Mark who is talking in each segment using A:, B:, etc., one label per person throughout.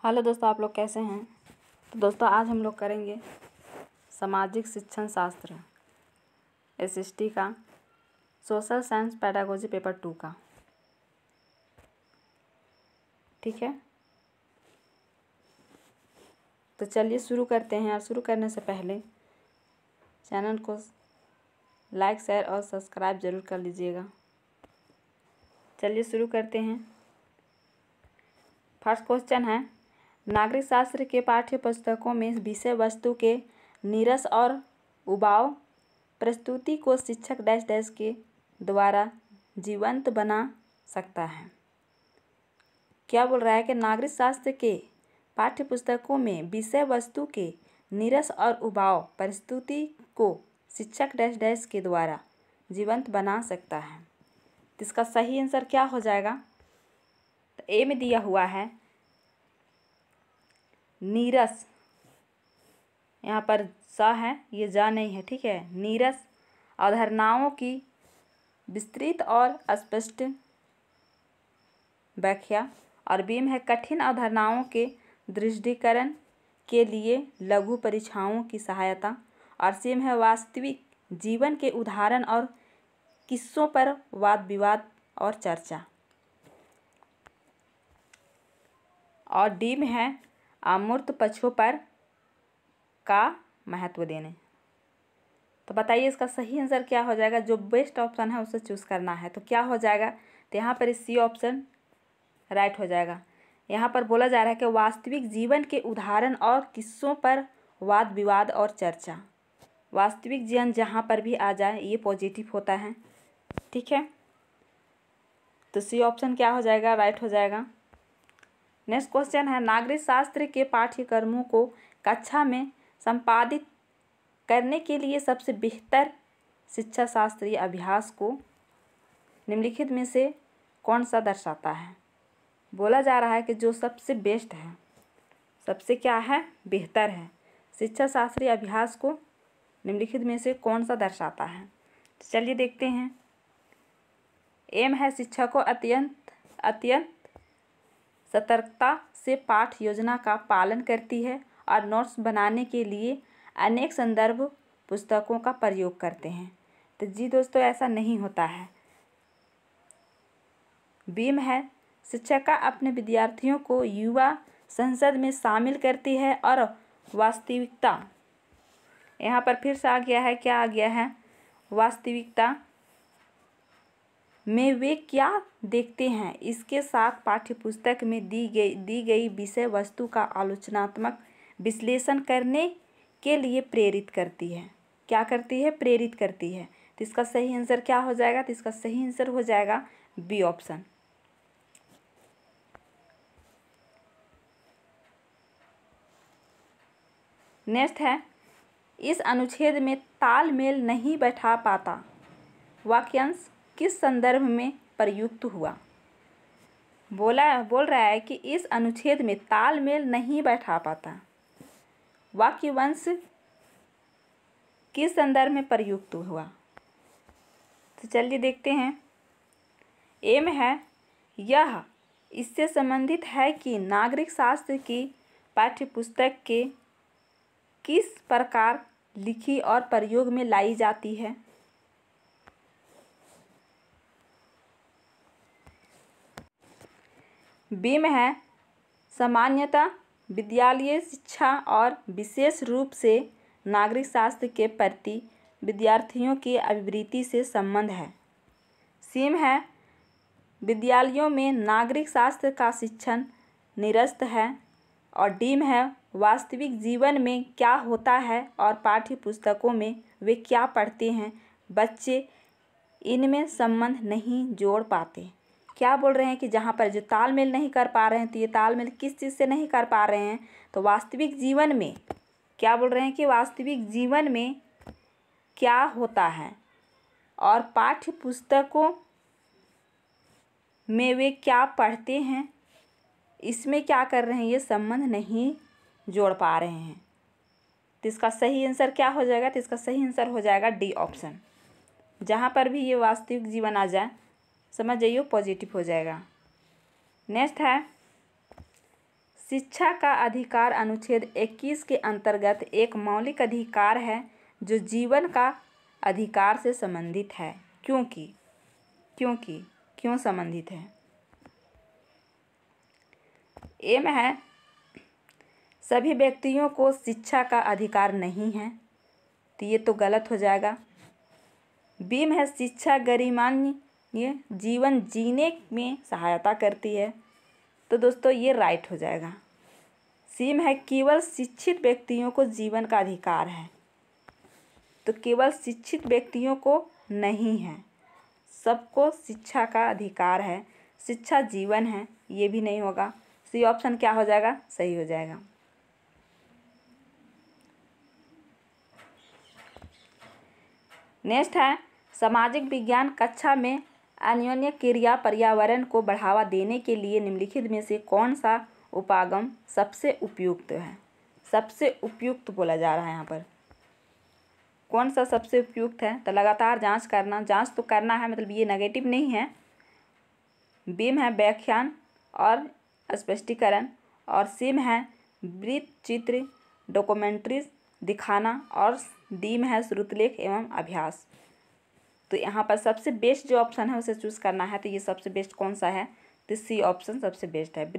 A: Hello दोस्तों, आप लोग कैसे हैं। तो दोस्तों आज हम लोग करेंगे सामाजिक शिक्षण शास्त्र SST का सोशल साइंस पेडागोजी पेपर 2 का। ठीक है, तो चलिए शुरू करते हैं। और शुरू करने से पहले चैनल को लाइक, शेयर और सब्सक्राइब ज़रूर कर लीजिएगा। चलिए शुरू करते हैं। फर्स्ट क्वेश्चन है, नागरिक शास्त्र के पाठ्य पुस्तकों में विषय वस्तु के नीरस और उबाऊ प्रस्तुति को शिक्षक डैश डैश के द्वारा जीवंत बना सकता है। क्या बोल रहा है कि नागरिक शास्त्र के पाठ्य पुस्तकों में विषय वस्तु के नीरस और उबाऊ प्रस्तुति को शिक्षक डैश डैश के द्वारा जीवंत बना सकता है। तो इसका सही आंसर क्या हो जाएगा। तो ए में दिया हुआ है नीरस, यहाँ पर सा है, ये जा नहीं है। ठीक है, नीरस अवधारणाओं की विस्तृत और स्पष्ट व्याख्या। और बी में है कठिन अवधारणाओं के दृढ़ीकरण के लिए लघु परीक्षाओं की सहायता। और सी में है वास्तविक जीवन के उदाहरण और किस्सों पर वाद विवाद और चर्चा। और डी में है अमूर्त पक्षों पर का महत्व देने। तो बताइए इसका सही आंसर क्या हो जाएगा। जो बेस्ट ऑप्शन है उसे चूज़ करना है। तो क्या हो जाएगा, तो यहाँ पर सी ऑप्शन राइट हो जाएगा। यहाँ पर बोला जा रहा है कि वास्तविक जीवन के उदाहरण और किस्सों पर वाद विवाद और चर्चा। वास्तविक जीवन जहाँ पर भी आ जाए ये पॉजिटिव होता है। ठीक है, तो सी ऑप्शन क्या हो जाएगा, राइट हो जाएगा। नेक्स्ट क्वेश्चन है, नागरिक शास्त्र के पाठ्यक्रमों को कक्षा में संपादित करने के लिए सबसे बेहतर शिक्षा शास्त्रीय अभ्यास को निम्नलिखित में से कौन सा दर्शाता है। बोला जा रहा है कि जो सबसे बेस्ट है, सबसे क्या है, बेहतर है शिक्षा शास्त्रीय अभ्यास को निम्नलिखित में से कौन सा दर्शाता है। तो चलिए देखते हैं। एम है शिक्षकों अत्यंत सतर्कता से पाठ योजना का पालन करती है और नोट्स बनाने के लिए अनेक संदर्भ पुस्तकों का प्रयोग करते हैं। तो जी दोस्तों, ऐसा नहीं होता है। बीम है शिक्षिका अपने विद्यार्थियों को युवा संसद में शामिल करती है और वास्तविकता, यहाँ पर फिर से आ गया है, क्या आ गया है, वास्तविकता में वे क्या देखते हैं इसके साथ पाठ्यपुस्तक में दी गई विषय वस्तु का आलोचनात्मक विश्लेषण करने के लिए प्रेरित करती है। क्या करती है, प्रेरित करती है। तो इसका सही आंसर क्या हो जाएगा, तो इसका सही आंसर हो जाएगा बी ऑप्शन। नेक्स्ट है, इस अनुच्छेद में तालमेल नहीं बैठा पाता वाक्यांश किस संदर्भ में प्रयुक्त हुआ। बोल रहा है कि इस अनुच्छेद में तालमेल नहीं बैठा पाता वाक्यांश किस संदर्भ में प्रयुक्त हुआ। तो चलिए देखते हैं। एम है यह इससे संबंधित है कि नागरिक शास्त्र की पाठ्यपुस्तक के किस प्रकार लिखी और प्रयोग में लाई जाती है। बी में है सामान्यतः विद्यालयीय शिक्षा और विशेष रूप से नागरिक शास्त्र के प्रति विद्यार्थियों की अभिवृत्ति से संबंध है। सी में है विद्यालयों में नागरिक शास्त्र का शिक्षण निरस्त है। और डी में है वास्तविक जीवन में क्या होता है और पाठ्य पुस्तकों में वे क्या पढ़ते हैं, बच्चे इनमें संबंध नहीं जोड़ पाते। क्या बोल रहे हैं कि जहाँ पर जो तालमेल नहीं कर पा रहे हैं, तो ये तालमेल किस चीज़ से नहीं कर पा रहे हैं, तो वास्तविक जीवन में क्या बोल रहे हैं कि वास्तविक जीवन में क्या होता है और पाठ्य पुस्तकों में वे क्या पढ़ते हैं, इसमें क्या कर रहे हैं, ये संबंध नहीं जोड़ पा रहे हैं। तो इसका सही आंसर क्या हो जाएगा, तो इसका सही आंसर हो जाएगा डी ऑप्शन। जहाँ पर भी ये वास्तविक जीवन आ जाए समझ जाइए पॉजिटिव हो जाएगा। नेक्स्ट है शिक्षा का अधिकार अनुच्छेद 21 के अंतर्गत एक मौलिक अधिकार है जो जीवन का अधिकार से संबंधित है। क्यों संबंधित है? ए में है सभी व्यक्तियों को शिक्षा का अधिकार नहीं है, तो ये तो गलत हो जाएगा। बी में है शिक्षा गरिमान्वित जीवन जीने में सहायता करती है, तो दोस्तों ये राइट हो जाएगा। सी में है केवल शिक्षित व्यक्तियों को जीवन का अधिकार है, तो केवल शिक्षित व्यक्तियों को नहीं है, सबको शिक्षा का अधिकार है, शिक्षा जीवन है, ये भी नहीं होगा। सी ऑप्शन क्या हो जाएगा? सही हो जाएगा। नेक्स्ट है सामाजिक विज्ञान कक्षा में अन्योन्य क्रिया पर्यावरण को बढ़ावा देने के लिए निम्नलिखित में से कौन सा उपागम सबसे उपयुक्त है? सबसे उपयुक्त बोला जा रहा है यहाँ पर, कौन सा सबसे उपयुक्त है? तो लगातार जांच तो करना है, मतलब ये नेगेटिव नहीं है। बी में है व्याख्यान और स्पष्टीकरण, और सी में है वृत्त चित्र डॉक्यूमेंट्रीज दिखाना, और डी में है श्रुतलेख एवं अभ्यास। तो यहाँ पर सबसे बेस्ट जो ऑप्शन है उसे चूज़ करना है, तो ये सबसे बेस्ट कौन सा है? तो सी ऑप्शन सबसे बेस्ट है,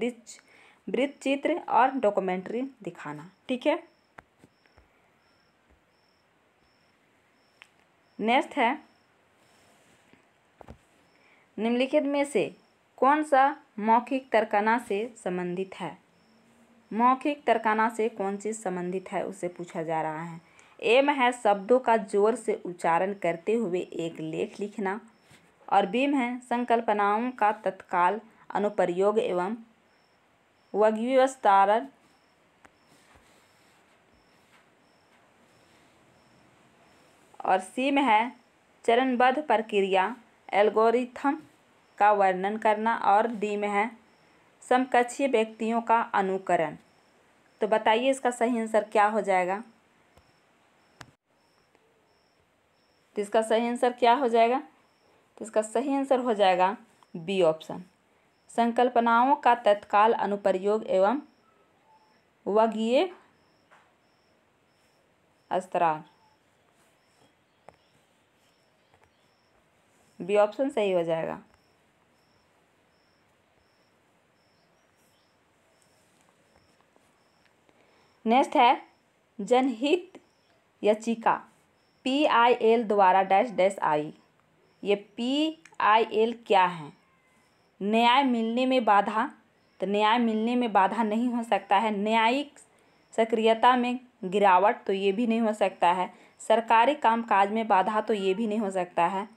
A: वृत्त चित्र और डॉक्यूमेंट्री दिखाना। ठीक है। नेक्स्ट है निम्नलिखित में से कौन सा मौखिक तर्कना से संबंधित है? मौखिक तर्कना से कौन चीज़ संबंधित है उससे पूछा जा रहा है। ए में है शब्दों का जोर से उच्चारण करते हुए एक लेख लिखना, और बी में है संकल्पनाओं का तत्काल अनुप्रयोग एवं वाग्विस्तारण, और सी में है चरणबद्ध प्रक्रिया एल्गोरिथम का वर्णन करना, और डी में है समकक्षीय व्यक्तियों का अनुकरण। तो बताइए इसका सही आंसर क्या हो जाएगा? तो इसका सही आंसर क्या हो जाएगा? तो इसका सही आंसर हो जाएगा बी ऑप्शन, संकल्पनाओं का तत्काल अनुप्रयोग एवं वाग्गीय स्त्राण। बी ऑप्शन सही हो जाएगा। नेक्स्ट है जनहित याचिका PIL द्वारा डैश डैश आई। ये PIL क्या है? न्याय मिलने में बाधा, तो न्याय मिलने में बाधा नहीं हो सकता है। न्यायिक सक्रियता में गिरावट, तो ये भी नहीं हो सकता है। सरकारी कामकाज में बाधा, तो ये भी नहीं हो सकता है।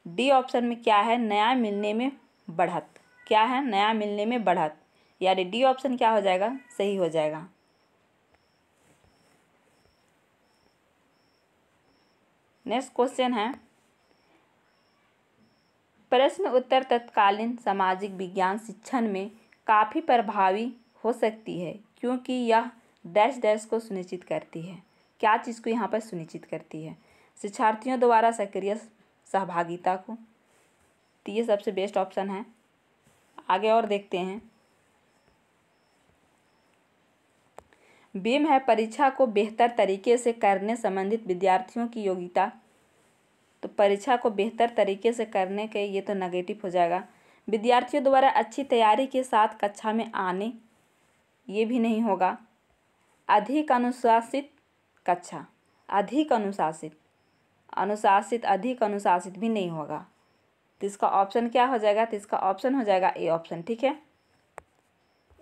A: डी ऑप्शन में क्या है? न्याय मिलने में बढ़त। क्या है? न्याय मिलने में बढ़त, यानी डी ऑप्शन क्या हो जाएगा? सही हो जाएगा। नेक्स्ट क्वेश्चन है प्रश्न उत्तर तत्कालीन सामाजिक विज्ञान शिक्षण में काफ़ी प्रभावी हो सकती है क्योंकि यह डैश डैश को सुनिश्चित करती है। क्या चीज़ को यहाँ पर सुनिश्चित करती है? शिक्षार्थियों द्वारा सक्रिय सहभागिता को। तो ये सबसे बेस्ट ऑप्शन है। आगे और देखते हैं। बीम है परीक्षा को बेहतर तरीके से करने संबंधित विद्यार्थियों की योग्यता। तो परीक्षा को बेहतर तरीके से करने के, ये तो नेगेटिव हो जाएगा। विद्यार्थियों द्वारा अच्छी तैयारी के साथ कक्षा में आने, ये भी नहीं होगा। अधिक अनुशासित कक्षा, अधिक अनुशासित अधिक अनुशासित भी नहीं होगा। तो इसका ऑप्शन क्या हो जाएगा? तो इसका ऑप्शन हो जाएगा ए ऑप्शन। ठीक है,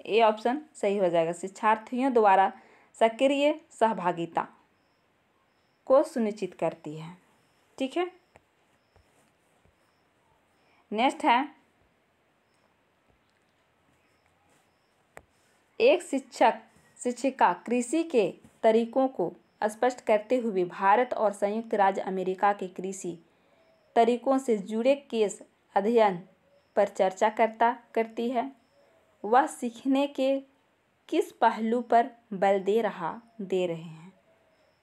A: ए ऑप्शन सही हो जाएगा। शिक्षार्थियों द्वारा सक्रिय सहभागिता को सुनिश्चित करती है। ठीक है। नेक्स्ट है एक शिक्षिका कृषि के तरीकों को स्पष्ट करते हुए भारत और संयुक्त राज्य अमेरिका के कृषि तरीकों से जुड़े केस अध्ययन पर चर्चा करती है। वह सीखने के किस पहलू पर बल दे रहे हैं?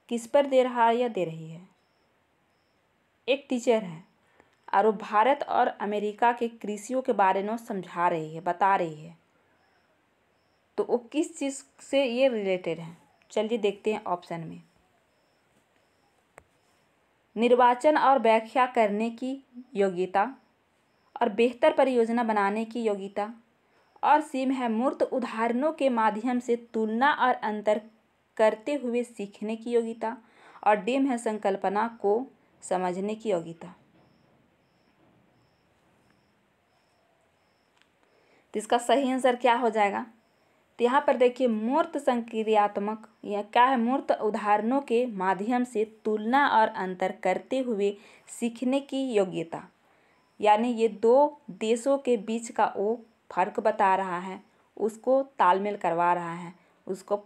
A: किस पर दे रहा है या दे रही है? एक टीचर है और वो भारत और अमेरिका के कृषियों के बारे में समझा रही है, बता रही है। तो वो किस चीज़ से ये रिलेटेड है? चलिए देखते हैं ऑप्शन में। निर्वाचन और व्याख्या करने की योग्यता, और बेहतर परियोजना बनाने की योग्यता, और सी में है मूर्त उदाहरणों के माध्यम से तुलना और अंतर करते हुए सीखने की योग्यता, और डी में है संकल्पना को समझने की योग्यता। तो इसका सही आंसर क्या हो जाएगा? तो यहाँ पर देखिए मूर्त संक्रियात्मक या क्या है, मूर्त उदाहरणों के माध्यम से तुलना और अंतर करते हुए सीखने की योग्यता, यानी ये दो देशों के बीच का वो फर्क बता रहा है, उसको तालमेल करवा रहा है, उसको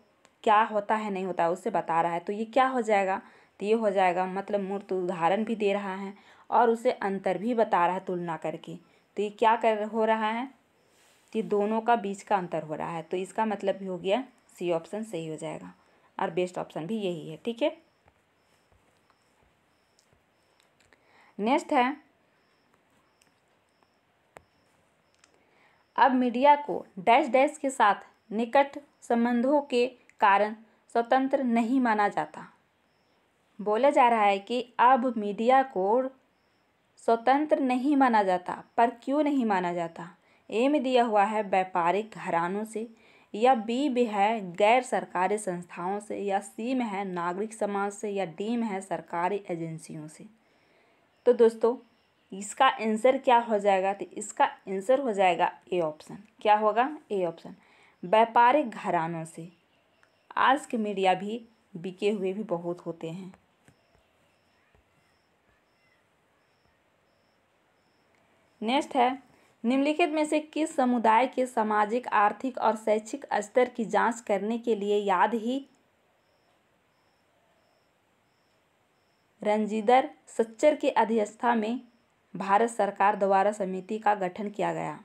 A: क्या होता है नहीं होता है उससे बता रहा है। तो ये क्या हो जाएगा? तो ये हो जाएगा मतलब मूर्त उदाहरण भी दे रहा है और उसे अंतर भी बता रहा है तुलना करके। तो ये क्या हो रहा है? ये दोनों का बीच का अंतर हो रहा है। तो इसका मतलब भी हो गया सी ऑप्शन सही हो जाएगा, और बेस्ट ऑप्शन भी यही है। ठीक है, नेक्स्ट है, अब मीडिया को डैश डैश के साथ निकट संबंधों के कारण स्वतंत्र नहीं माना जाता। बोला जा रहा है कि अब मीडिया को स्वतंत्र नहीं माना जाता, पर क्यों नहीं माना जाता? ए में दिया हुआ है व्यापारिक घरानों से, या बी में है गैर सरकारी संस्थाओं से, या सी में है नागरिक समाज से, या डी में है सरकारी एजेंसियों से। तो दोस्तों इसका आंसर क्या हो जाएगा? तो इसका आंसर हो जाएगा ए ऑप्शन। क्या होगा? ए ऑप्शन, व्यापारिक घरानों से। आज के मीडिया भी बिके हुए भी बहुत होते हैं। नेक्स्ट है, निम्नलिखित में से किस समुदाय के सामाजिक, आर्थिक और शैक्षिक स्तर की जांच करने के लिए याद ही रंजीदर सच्चर की अध्यक्षता में भारत सरकार द्वारा समिति का गठन किया गया?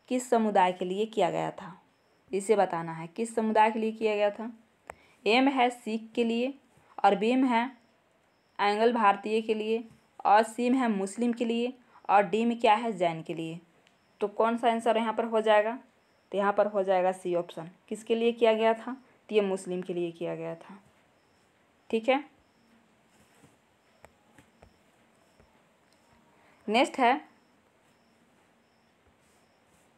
A: किस समुदाय के लिए किया गया था, इसे बताना है। किस समुदाय के लिए किया गया था? एम है सिख के लिए, और बी में है एंग्लो भारतीय के लिए, और सी में है मुस्लिम के लिए, और डी में क्या है? जैन के लिए। तो कौन सा आंसर यहाँ पर हो जाएगा? तो यहाँ पर हो जाएगा सी ऑप्शन। किसके लिए किया गया था? तो ये मुस्लिम के लिए किया गया था। ठीक है, नेक्स्ट है,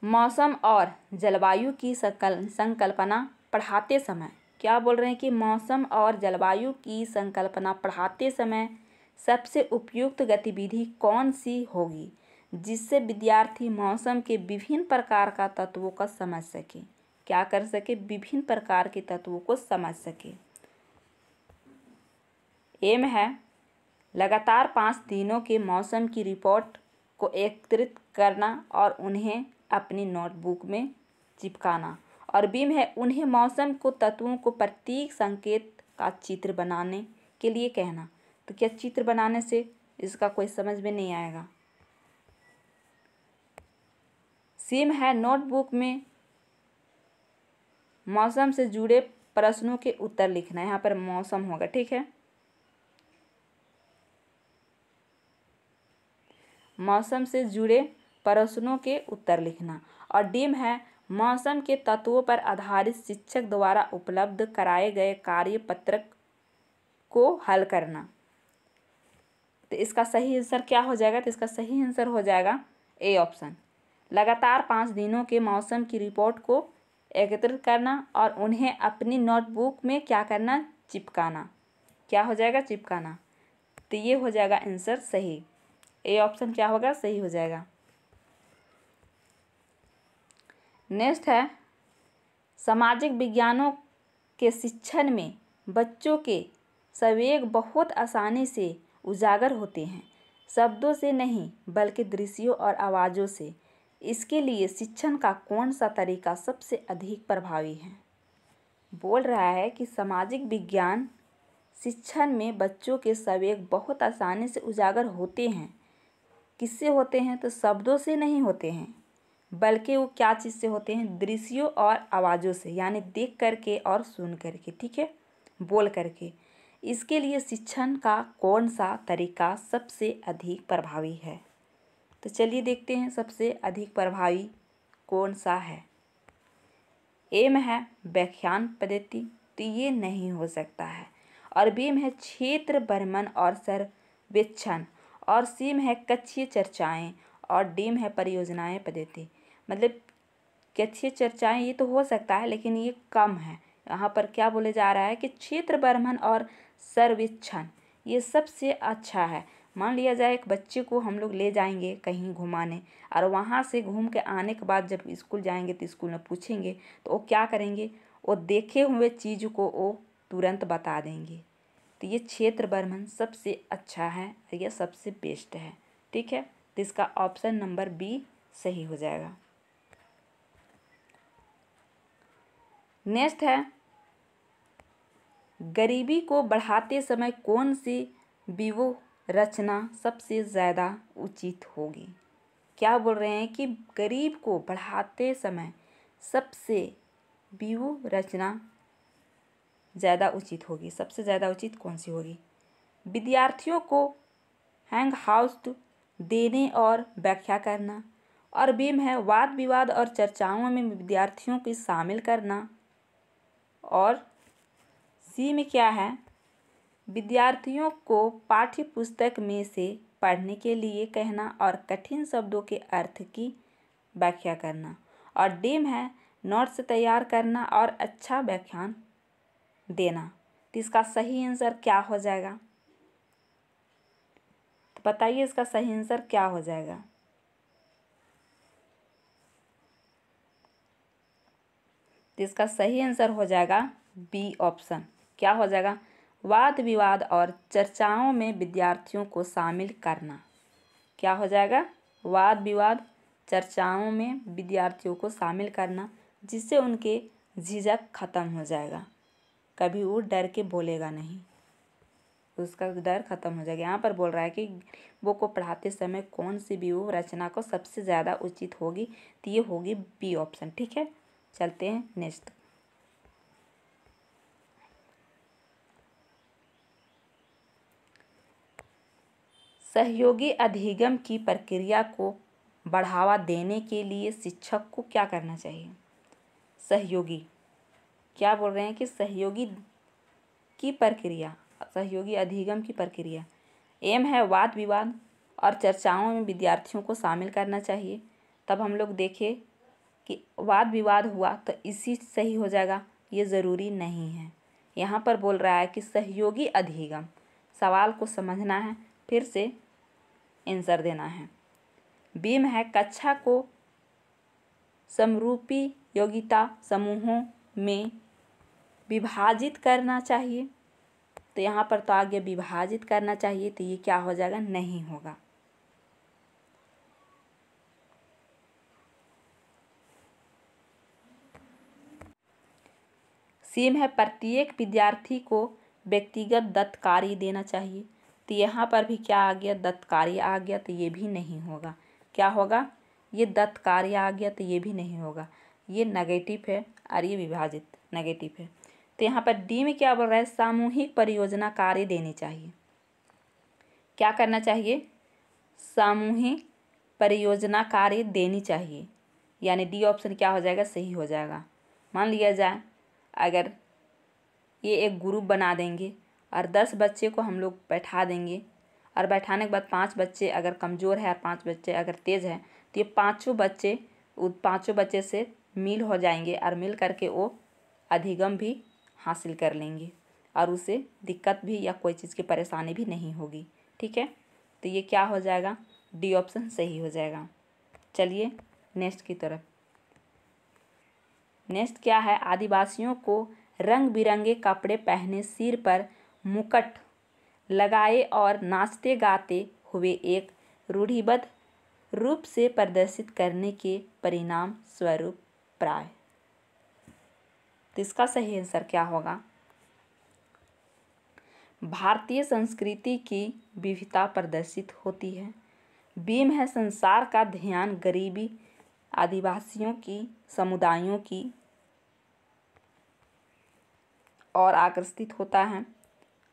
A: मौसम और जलवायु की संकल्पना पढ़ाते समय, क्या बोल रहे हैं कि मौसम और जलवायु की संकल्पना पढ़ाते समय सबसे उपयुक्त गतिविधि कौन सी होगी जिससे विद्यार्थी मौसम के विभिन्न प्रकार का तत्वों को समझ सके? क्या कर सके? विभिन्न प्रकार के तत्वों को समझ सके। एम है लगातार 5 दिनों के मौसम की रिपोर्ट को एकत्रित करना और उन्हें अपनी नोटबुक में चिपकाना, और बी में है उन्हें मौसम को तत्वों को प्रतीक संकेत का चित्र बनाने के लिए कहना। तो क्या चित्र बनाने से इसका कोई समझ में नहीं आएगा? सी में है नोटबुक में मौसम से जुड़े प्रश्नों के उत्तर लिखना। यहाँ पर मौसम होगा। ठीक है, मौसम से जुड़े प्रश्नों के उत्तर लिखना, और डी में है मौसम के तत्वों पर आधारित शिक्षक द्वारा उपलब्ध कराए गए कार्यपत्रक को हल करना। तो इसका सही आंसर क्या हो जाएगा? तो इसका सही आंसर हो जाएगा ए ऑप्शन, लगातार 5 दिनों के मौसम की रिपोर्ट को एकत्रित करना और उन्हें अपनी नोटबुक में क्या करना? चिपकाना। क्या हो जाएगा? चिपकाना। तो ये हो जाएगा आंसर सही। ए ऑप्शन क्या होगा? सही हो जाएगा। नेक्स्ट है, सामाजिक विज्ञानों के शिक्षण में बच्चों के संवेग बहुत आसानी से उजागर होते हैं, शब्दों से नहीं बल्कि दृश्यों और आवाज़ों से। इसके लिए शिक्षण का कौन सा तरीका सबसे अधिक प्रभावी है? बोल रहा है कि सामाजिक विज्ञान शिक्षण में बच्चों के संवेग बहुत आसानी से उजागर होते हैं। किससे होते हैं? तो शब्दों से नहीं होते हैं, बल्कि वो क्या चीज़ से होते हैं? दृश्यों और आवाज़ों से, यानी देख करके और सुन करके। ठीक है, बोल करके। इसके लिए शिक्षण का कौन सा तरीका सबसे अधिक प्रभावी है? तो चलिए देखते हैं सबसे अधिक प्रभावी कौन सा है। ए में है व्याख्यान पद्धति, तो ये नहीं हो सकता है। और बी में है क्षेत्र भ्रमण और सर्वेक्षण, और सी में है कक्षीय चर्चाएं, और डी में है परियोजनाएं पद्धति। मतलब कक्षीय चर्चाएं ये तो हो सकता है, लेकिन ये कम है। यहाँ पर क्या बोले जा रहा है कि क्षेत्र भ्रमण और सर्वेक्षण ये सबसे अच्छा है। मान लिया जाए एक बच्चे को हम लोग ले जाएंगे कहीं घुमाने, और वहाँ से घूम के आने के बाद जब स्कूल जाएंगे तो स्कूल में पूछेंगे तो वो क्या करेंगे, वो देखे हुए चीज़ को वो तुरंत बता देंगे। तो ये क्षेत्र भ्रमण सबसे अच्छा है, ये सबसे बेस्ट है। ठीक है, तो इसका ऑप्शन नंबर बी सही हो जाएगा। नेक्स्ट है, गरीबी को बढ़ाते समय कौन सी व्यूह रचना सबसे ज़्यादा उचित होगी। क्या बोल रहे हैं कि गरीब को बढ़ाते समय सबसे व्यूह रचना ज़्यादा उचित होगी, सबसे ज़्यादा उचित कौन सी होगी। विद्यार्थियों को हैंग हाउस देने और व्याख्या करना, और बी में है वाद विवाद और चर्चाओं में विद्यार्थियों को शामिल करना, और सी में क्या है, विद्यार्थियों को पाठ्य पुस्तक में से पढ़ने के लिए कहना और कठिन शब्दों के अर्थ की व्याख्या करना, और डी में है नोट्स तैयार करना और अच्छा व्याख्यान देना। तो इसका सही आंसर क्या हो जाएगा, तो बताइए इसका सही आंसर क्या हो जाएगा। तो इसका सही आंसर हो जाएगा बी ऑप्शन। क्या हो जाएगा, वाद विवाद और चर्चाओं में विद्यार्थियों को शामिल करना। क्या हो जाएगा, वाद विवाद चर्चाओं में विद्यार्थियों को शामिल करना, जिससे उनके झिझक खत्म हो जाएगा, कभी वो डर के बोलेगा नहीं, उसका डर खत्म हो जाएगा। यहाँ पर बोल रहा है कि वो को पढ़ाते समय कौन सी व्यूह रचना को सबसे ज़्यादा उचित होगी, तो ये होगी बी ऑप्शन। ठीक है, चलते हैं नेक्स्ट। सहयोगी अधिगम की प्रक्रिया को बढ़ावा देने के लिए शिक्षक को क्या करना चाहिए। सहयोगी, क्या बोल रहे हैं कि सहयोगी की प्रक्रिया, सहयोगी अधिगम की प्रक्रिया, एम है वाद विवाद और चर्चाओं में विद्यार्थियों को शामिल करना चाहिए। तब हम लोग देखें कि वाद विवाद हुआ तो इसी सही हो जाएगा, ये ज़रूरी नहीं है। यहाँ पर बोल रहा है कि सहयोगी अधिगम, सवाल को समझना है, फिर से आंसर देना है। बी में है कक्षा को समरूपी योग्यता समूहों में विभाजित करना चाहिए, तो यहाँ पर तो आगे विभाजित करना चाहिए, तो ये क्या हो जाएगा, नहीं होगा। सी में है प्रत्येक विद्यार्थी को व्यक्तिगत दत्त कार्य देना चाहिए, तो यहाँ पर भी क्या आ गया, दत्त कार्य आ गया, तो ये भी नहीं होगा। क्या होगा, ये दत्त कार्य आ गया, तो ये भी नहीं होगा, ये नेगेटिव है और ये विभाजित नेगेटिव है। तो यहाँ पर डी में क्या बोल रहा है, सामूहिक परियोजना कार्य देनी चाहिए। क्या करना चाहिए, सामूहिक परियोजना कार्य देनी चाहिए, यानी डी ऑप्शन क्या हो जाएगा, सही हो जाएगा। मान लिया जाए अगर ये एक ग्रुप बना देंगे और 10 बच्चे को हम लोग बैठा देंगे, और बैठाने के बाद 5 बच्चे अगर कमज़ोर है और 5 बच्चे अगर तेज़ हैं, तो ये पाँचों बच्चे से मिल हो जाएंगे और मिल करके वो अधिगम भी हासिल कर लेंगे और उसे दिक्कत भी या कोई चीज़ की परेशानी भी नहीं होगी। ठीक है, तो ये क्या हो जाएगा, डी ऑप्शन सही हो जाएगा। चलिए नेक्स्ट की तरफ। नेक्स्ट क्या है, आदिवासियों को रंग बिरंगे कपड़े पहने, सिर पर मुकुट लगाए और नाचते गाते हुए एक रूढ़िबद्ध रूप से प्रदर्शित करने के परिणाम स्वरूप प्राय। तो इसका सही आंसर क्या होगा, भारतीय संस्कृति की विविधता प्रदर्शित होती है। बीम है संसार का ध्यान गरीबी आदिवासियों की समुदायों की और आकर्षित होता है,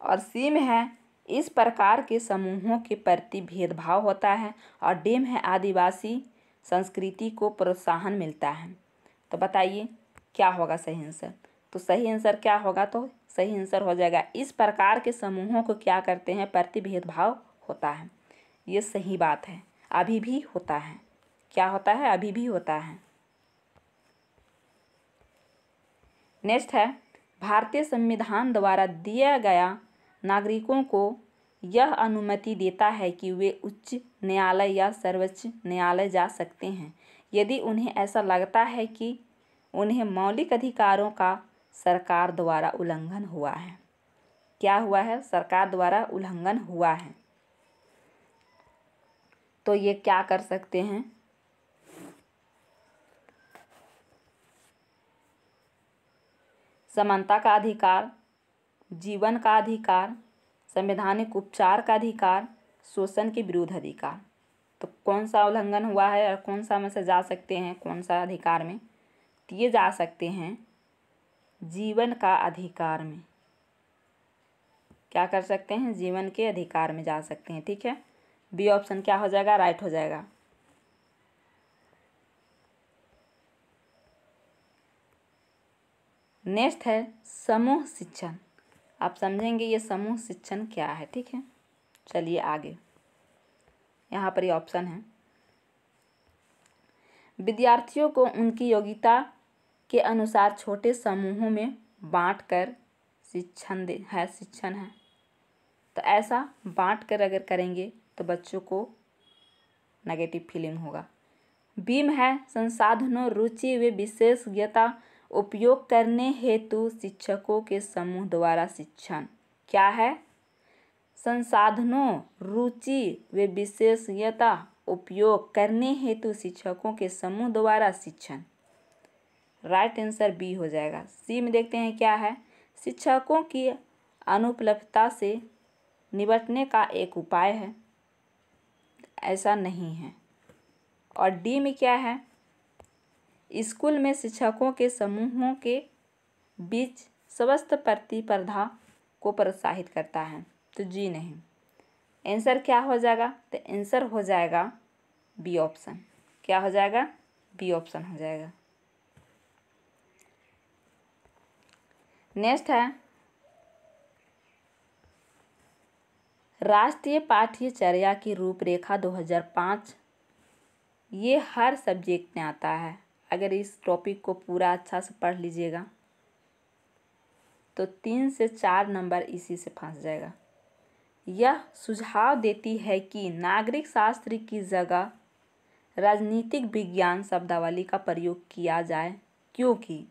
A: और सी में है इस प्रकार के समूहों के प्रति भेदभाव होता है, और डी में है आदिवासी संस्कृति को प्रोत्साहन मिलता है। तो बताइए क्या होगा सही आंसर? तो सही आंसर क्या होगा? तो सही आंसर हो जाएगा इस प्रकार के समूहों को क्या करते हैं? प्रति भेदभाव होता है। ये सही बात है, अभी भी होता है। क्या होता है? अभी भी होता है। नेक्स्ट है, भारतीय संविधान द्वारा दिया गया नागरिकों को यह अनुमति देता है कि वे उच्च न्यायालय या सर्वोच्च न्यायालय जा सकते हैं यदि उन्हें ऐसा लगता है कि उन्हें मौलिक अधिकारों का सरकार द्वारा उल्लंघन हुआ है। क्या हुआ है? सरकार द्वारा उल्लंघन हुआ है। तो ये क्या कर सकते हैं? समानता का अधिकार, जीवन का अधिकार, संवैधानिक उपचार का अधिकार, शोषण के विरुद्ध अधिकार। तो कौन सा उल्लंघन हुआ है और कौन सा में से जा सकते हैं? कौन सा अधिकार में? तो ये जा सकते हैं जीवन का अधिकार में। क्या कर सकते हैं? जीवन के अधिकार में जा सकते हैं। ठीक है, बी ऑप्शन क्या हो जाएगा? राइट हो जाएगा। नेक्स्ट है समूह शिक्षण। आप समझेंगे ये समूह शिक्षण क्या है। ठीक है, चलिए आगे। यहाँ पर ये ऑप्शन है, विद्यार्थियों को उनकी योग्यता के अनुसार छोटे समूहों में बांटकर शिक्षण है। तो ऐसा बांटकर अगर करेंगे तो बच्चों को नेगेटिव फीलिंग होगा। बीम है, संसाधनों, रुचि व विशेषज्ञता उपयोग करने हेतु शिक्षकों के समूह द्वारा शिक्षण। क्या है? संसाधनों, रुचि व विशेषज्ञता उपयोग करने हेतु शिक्षकों के समूह द्वारा शिक्षण। राइट आंसर बी हो जाएगा। सी में देखते हैं क्या है, शिक्षकों की अनुपलब्धता से निपटने का एक उपाय है। ऐसा नहीं है। और डी में क्या है, स्कूल में शिक्षकों के समूहों के बीच स्वस्थ प्रतिस्पर्धा को प्रोत्साहित करता है। तो जी नहीं। आंसर क्या हो जाएगा? तो आंसर हो जाएगा बी ऑप्शन। क्या हो जाएगा? बी ऑप्शन हो जाएगा। नेक्स्ट है, राष्ट्रीय पाठ्यचर्या की रूपरेखा 2005। ये हर सब्जेक्ट में आता है। अगर इस टॉपिक को पूरा अच्छा से पढ़ लीजिएगा तो 3 से 4 नंबर इसी से फंस जाएगा। यह सुझाव देती है कि नागरिक शास्त्र की जगह राजनीतिक विज्ञान शब्दावली का प्रयोग किया जाए, क्योंकि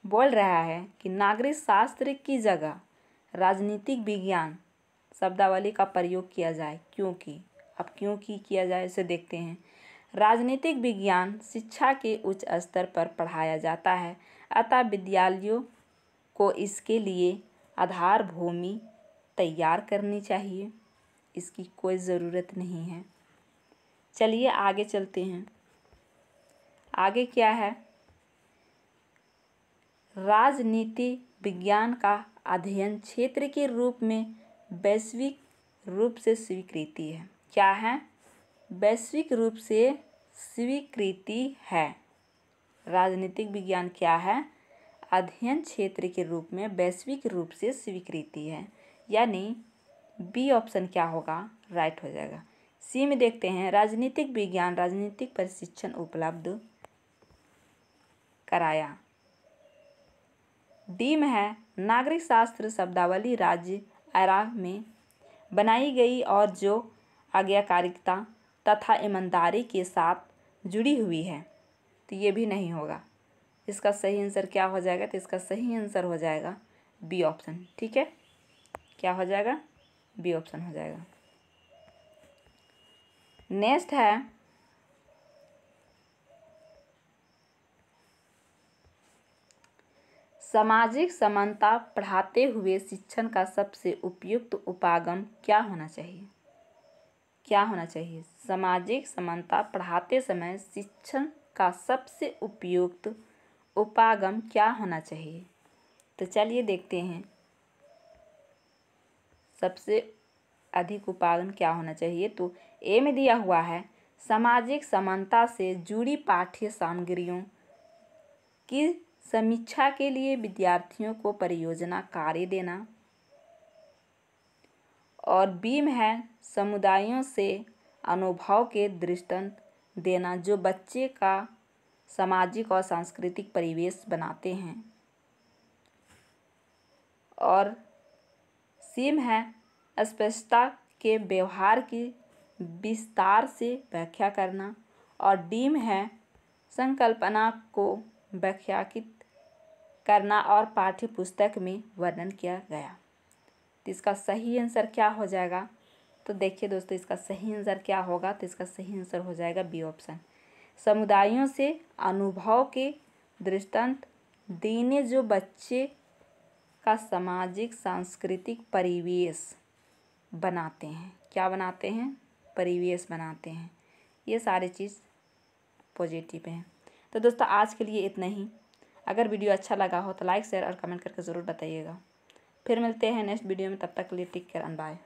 A: बोल रहा है कि नागरिक शास्त्र की जगह राजनीतिक विज्ञान शब्दावली का प्रयोग किया जाए, क्योंकि अब क्योंकि किया जाए इसे देखते हैं। राजनीतिक विज्ञान शिक्षा के उच्च स्तर पर पढ़ाया जाता है, अतः विद्यालयों को इसके लिए आधार भूमि तैयार करनी चाहिए। इसकी कोई ज़रूरत नहीं है। चलिए आगे चलते हैं। आगे क्या है, राजनीति विज्ञान का अध्ययन क्षेत्र के रूप में वैश्विक रूप से स्वीकृति है। क्या है? वैश्विक रूप से स्वीकृति है। राजनीतिक विज्ञान क्या है? अध्ययन क्षेत्र के रूप में वैश्विक रूप से स्वीकृति है, यानी बी ऑप्शन क्या होगा? राइट हो जाएगा। सी में देखते हैं, राजनीतिक विज्ञान राजनीतिक प्रशिक्षण उपलब्ध कराया। डी में है, नागरिक शास्त्र शब्दावली राज्य एरा में बनाई गई और जो आज्ञाकारिता तथा ईमानदारी के साथ जुड़ी हुई है। तो ये भी नहीं होगा। इसका सही आंसर क्या हो जाएगा? तो इसका सही आंसर हो जाएगा बी ऑप्शन। ठीक है, क्या हो जाएगा? बी ऑप्शन हो जाएगा। नेक्स्ट है, सामाजिक समानता पढ़ाते हुए शिक्षण का सबसे उपयुक्त उपागम क्या होना चाहिए? क्या होना चाहिए? सामाजिक समानता पढ़ाते समय शिक्षण का सबसे उपयुक्त उपागम क्या होना चाहिए? तो चलिए देखते हैं, सबसे अधिक उपागम क्या होना चाहिए। तो ए में दिया हुआ है, सामाजिक समानता से जुड़ी पाठ्य सामग्रियों की समीक्षा के लिए विद्यार्थियों को परियोजना कार्य देना। और बी में है समुदायों से अनुभव के दृष्टांत देना जो बच्चे का सामाजिक और सांस्कृतिक परिवेश बनाते हैं। और सी में है स्पष्टता के व्यवहार की विस्तार से व्याख्या करना। और डी में है संकल्पना को व्याख्यायित करना और पाठ्य पुस्तक में वर्णन किया गया। तो इसका सही आंसर क्या हो जाएगा? तो देखिए दोस्तों, इसका सही आंसर क्या होगा? तो इसका सही आंसर हो जाएगा बी ऑप्शन, समुदायों से अनुभव के दृष्टांत देने जो बच्चे का सामाजिक सांस्कृतिक परिवेश बनाते हैं। क्या बनाते हैं? परिवेश बनाते हैं। ये सारी चीज़ पॉजिटिव हैं। तो दोस्तों आज के लिए इतना ही। अगर वीडियो अच्छा लगा हो तो लाइक शेयर और कमेंट करके ज़रूर बताइएगा। फिर मिलते हैं नेक्स्ट वीडियो में, तब तक के लिए टेक केयर एंड बाय।